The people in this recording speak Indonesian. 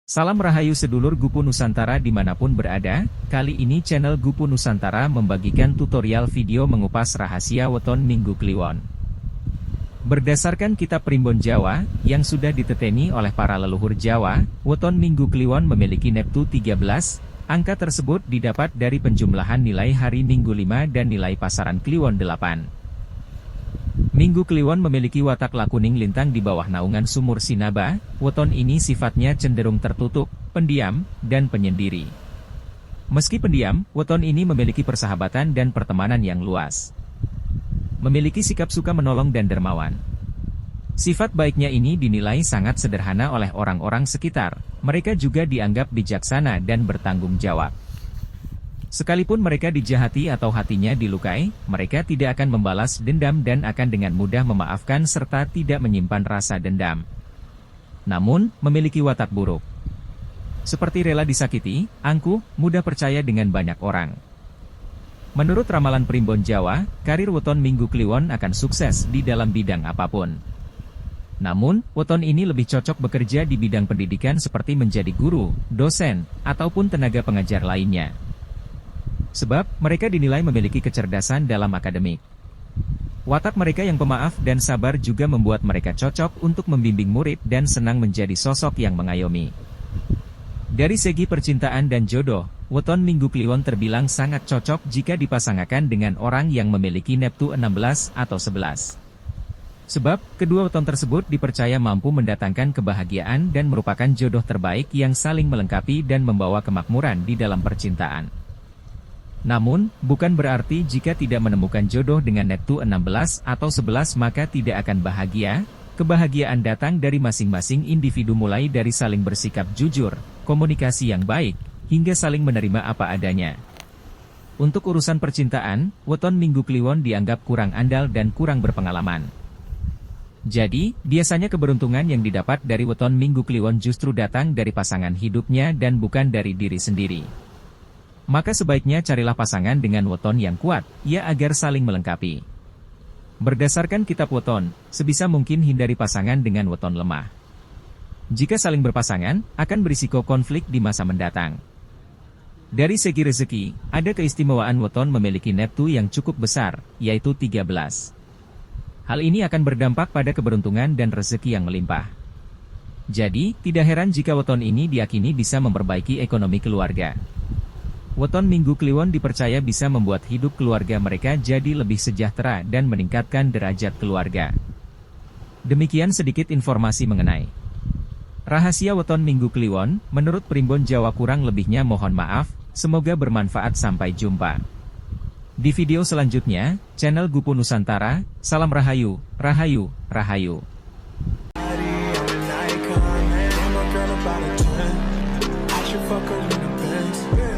Salam Rahayu sedulur Gupu Nusantara dimanapun berada, kali ini channel Gupu Nusantara membagikan tutorial video mengupas rahasia weton Minggu Kliwon. Berdasarkan kitab Primbon Jawa, yang sudah diteteni oleh para leluhur Jawa, weton Minggu Kliwon memiliki neptu 13, angka tersebut didapat dari penjumlahan nilai hari Minggu 5 dan nilai pasaran Kliwon 8. Minggu Kliwon memiliki watak lakuning lintang di bawah naungan sumur Sinaba. Weton ini sifatnya cenderung tertutup, pendiam, dan penyendiri. Meski pendiam, weton ini memiliki persahabatan dan pertemanan yang luas. Memiliki sikap suka menolong dan dermawan. Sifat baiknya ini dinilai sangat sederhana oleh orang-orang sekitar. Mereka juga dianggap bijaksana dan bertanggung jawab. Sekalipun mereka dijahati atau hatinya dilukai, mereka tidak akan membalas dendam dan akan dengan mudah memaafkan serta tidak menyimpan rasa dendam. Namun, memiliki watak buruk. Seperti rela disakiti, angkuh, mudah percaya dengan banyak orang. Menurut ramalan Primbon Jawa, karir weton Minggu Kliwon akan sukses di dalam bidang apapun. Namun, weton ini lebih cocok bekerja di bidang pendidikan seperti menjadi guru, dosen, ataupun tenaga pengajar lainnya. Sebab, mereka dinilai memiliki kecerdasan dalam akademik. Watak mereka yang pemaaf dan sabar juga membuat mereka cocok untuk membimbing murid dan senang menjadi sosok yang mengayomi. Dari segi percintaan dan jodoh, weton Minggu Kliwon terbilang sangat cocok jika dipasangkan dengan orang yang memiliki neptu 16 atau 11. Sebab, kedua weton tersebut dipercaya mampu mendatangkan kebahagiaan dan merupakan jodoh terbaik yang saling melengkapi dan membawa kemakmuran di dalam percintaan. Namun, bukan berarti jika tidak menemukan jodoh dengan neptu 16 atau 11 maka tidak akan bahagia. Kebahagiaan datang dari masing-masing individu mulai dari saling bersikap jujur, komunikasi yang baik, hingga saling menerima apa adanya. Untuk urusan percintaan, weton Minggu Kliwon dianggap kurang andal dan kurang berpengalaman. Jadi, biasanya keberuntungan yang didapat dari weton Minggu Kliwon justru datang dari pasangan hidupnya dan bukan dari diri sendiri. Maka sebaiknya carilah pasangan dengan weton yang kuat, ya agar saling melengkapi. Berdasarkan kitab weton, sebisa mungkin hindari pasangan dengan weton lemah. Jika saling berpasangan, akan berisiko konflik di masa mendatang. Dari segi rezeki, ada keistimewaan weton memiliki neptu yang cukup besar, yaitu 13. Hal ini akan berdampak pada keberuntungan dan rezeki yang melimpah. Jadi, tidak heran jika weton ini diyakini bisa memperbaiki ekonomi keluarga. Weton Minggu Kliwon dipercaya bisa membuat hidup keluarga mereka jadi lebih sejahtera dan meningkatkan derajat keluarga. Demikian sedikit informasi mengenai rahasia weton Minggu Kliwon. Menurut Primbon Jawa kurang lebihnya mohon maaf, semoga bermanfaat. Sampai jumpa di video selanjutnya, channel Gupu Nusantara. Salam Rahayu, Rahayu, Rahayu. Fuck her in the Benz.